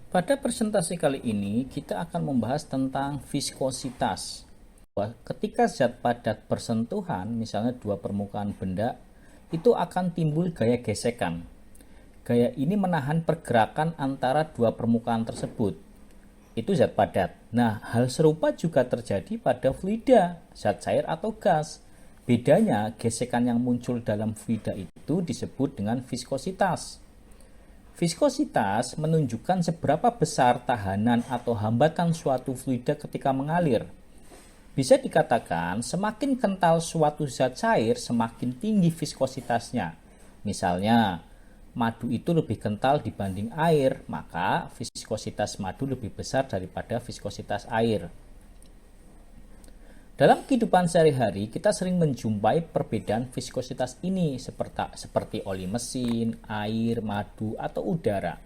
Pada presentasi kali ini, kita akan membahas tentang viskositas. Ketika zat padat bersentuhan, misalnya dua permukaan benda, itu akan timbul gaya gesekan. Gaya ini menahan pergerakan antara dua permukaan tersebut. Itu zat padat. Nah, hal serupa juga terjadi pada fluida, zat cair atau gas. Bedanya, gesekan yang muncul dalam fluida itu disebut dengan viskositas. Viskositas menunjukkan seberapa besar tahanan atau hambatan suatu fluida ketika mengalir. Bisa dikatakan, semakin kental suatu zat cair, semakin tinggi viskositasnya. Misalnya, madu itu lebih kental dibanding air, maka viskositas madu lebih besar daripada viskositas air. Dalam kehidupan sehari-hari, kita sering menjumpai perbedaan viskositas ini seperti oli mesin, air, madu, atau udara.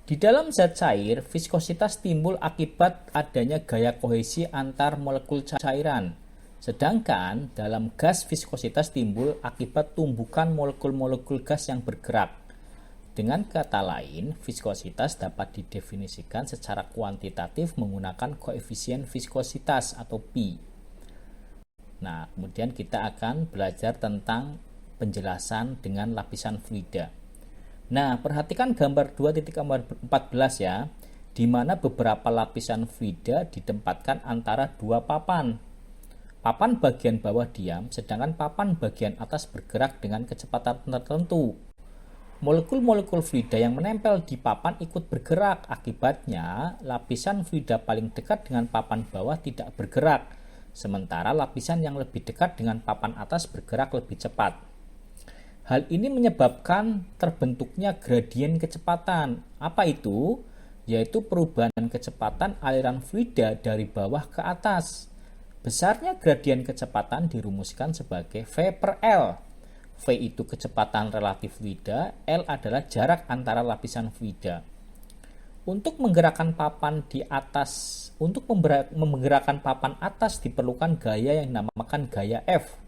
Di dalam zat cair, viskositas timbul akibat adanya gaya kohesi antar molekul cairan. Sedangkan dalam gas, viskositas timbul akibat tumbukan molekul-molekul gas yang bergerak. Dengan kata lain, viskositas dapat didefinisikan secara kuantitatif menggunakan koefisien viskositas atau Pi. Nah, kemudian kita akan belajar tentang penjelasan dengan lapisan fluida. Nah, perhatikan gambar 2.14 ya, di mana beberapa lapisan fluida ditempatkan antara dua papan. Papan bagian bawah diam, sedangkan papan bagian atas bergerak dengan kecepatan tertentu. Molekul-molekul fluida yang menempel di papan ikut bergerak, akibatnya lapisan fluida paling dekat dengan papan bawah tidak bergerak, sementara lapisan yang lebih dekat dengan papan atas bergerak lebih cepat. Hal ini menyebabkan terbentuknya gradien kecepatan. Apa itu? Yaitu perubahan kecepatan aliran fluida dari bawah ke atas. Besarnya gradien kecepatan dirumuskan sebagai V per L. V itu kecepatan relatif fluida, L adalah jarak antara lapisan fluida. Untuk menggerakkan papan atas diperlukan gaya yang dinamakan gaya F.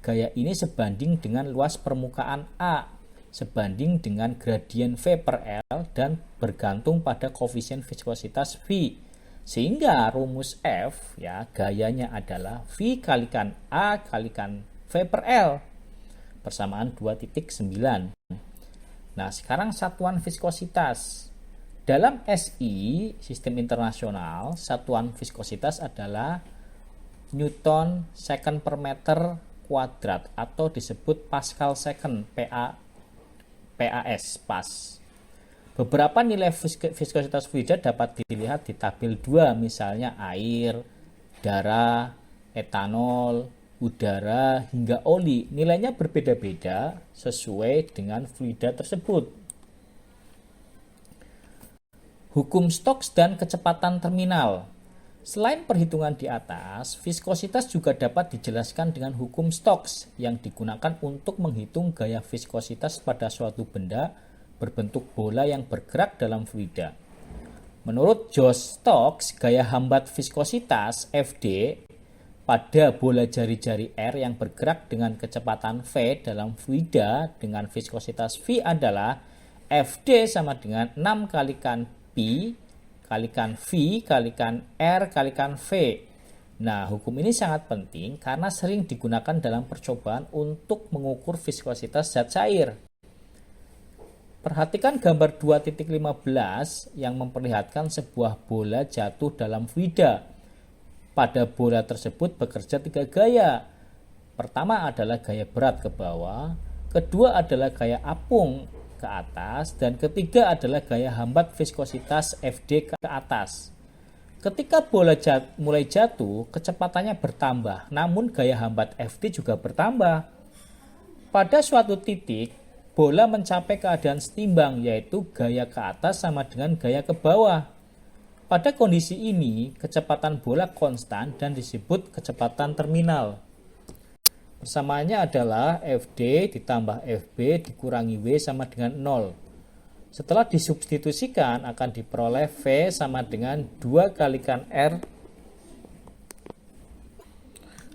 Gaya ini sebanding dengan luas permukaan A, sebanding dengan gradien V per L dan bergantung pada koefisien viskositas V. Sehingga rumus F ya gayanya adalah V kalikan A kalikan V per L persamaan 2.9. Nah, sekarang satuan viskositas. Dalam SI, sistem internasional, satuan viskositas adalah Newton second per meter kuadrat atau disebut Pascal second, PAS, PAS. Beberapa nilai viskositas fluida dapat dilihat di tabel 2, misalnya air, darah, etanol, udara, hingga oli. Nilainya berbeda-beda sesuai dengan fluida tersebut. Hukum Stokes dan kecepatan terminal. Selain perhitungan di atas, viskositas juga dapat dijelaskan dengan hukum Stokes yang digunakan untuk menghitung gaya viskositas pada suatu benda berbentuk bola yang bergerak dalam fluida. Menurut Josh Stokes, gaya hambat viskositas Fd pada bola jari-jari R yang bergerak dengan kecepatan V dalam fluida dengan viskositas V adalah Fd sama dengan 6 kalikan Pi kalikan V kalikan R kalikan V. Nah, hukum ini sangat penting karena sering digunakan dalam percobaan untuk mengukur viskositas zat cair. Perhatikan gambar 2.15 yang memperlihatkan sebuah bola jatuh dalam fluida. Pada bola tersebut bekerja 3 gaya. Pertama adalah gaya berat ke bawah, kedua adalah gaya apung ke atas, dan ketiga adalah gaya hambat viskositas Fd ke atas. Ketika bola mulai jatuh, kecepatannya bertambah, namun gaya hambat Fd juga bertambah. Pada suatu titik, bola mencapai keadaan setimbang, yaitu gaya ke atas sama dengan gaya ke bawah. Pada kondisi ini, kecepatan bola konstan dan disebut kecepatan terminal. Persamaannya adalah Fd ditambah Fb dikurangi W sama dengan 0. Setelah disubstitusikan akan diperoleh V sama dengan 2 kalikan R.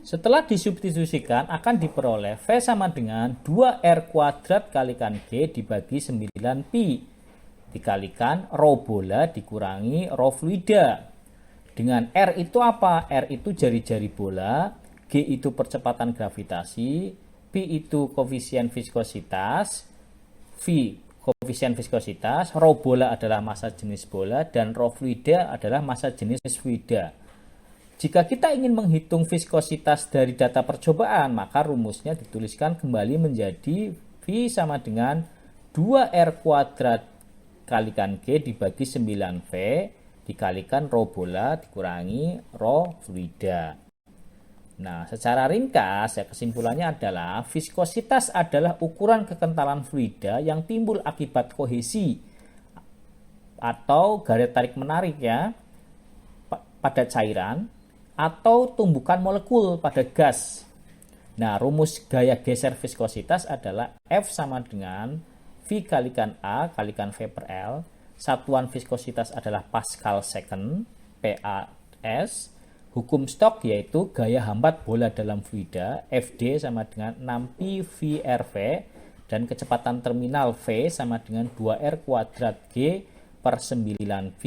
Setelah disubstitusikan akan diperoleh V sama dengan 2R kuadrat kalikan G dibagi 9 Pi. dikalikan rho bola dikurangi rho fluida. Dengan R itu apa? R itu jari-jari bola, G itu percepatan gravitasi, P itu koefisien viskositas, V koefisien viskositas, rho bola adalah massa jenis bola, dan rho fluida adalah massa jenis fluida. Jika kita ingin menghitung viskositas dari data percobaan, maka rumusnya dituliskan kembali menjadi V sama dengan 2R kuadrat kalikan G dibagi 9V dikalikan rho bola dikurangi rho fluida. Nah, secara ringkas, kesimpulannya adalah viskositas adalah ukuran kekentalan fluida yang timbul akibat kohesi atau garis tarik-menarik ya pada cairan atau tumbukan molekul pada gas. Nah, rumus gaya geser viskositas adalah F sama dengan V kalikan A kalikan V per L. Satuan viskositas adalah Pascal second, PAS. Hukum Stokes yaitu gaya hambat bola dalam fluida, FD sama dengan 6Pi VRV, dan kecepatan terminal V sama dengan 2R kuadrat G per 9V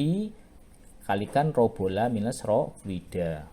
kalikan rho bola minus rho fluida.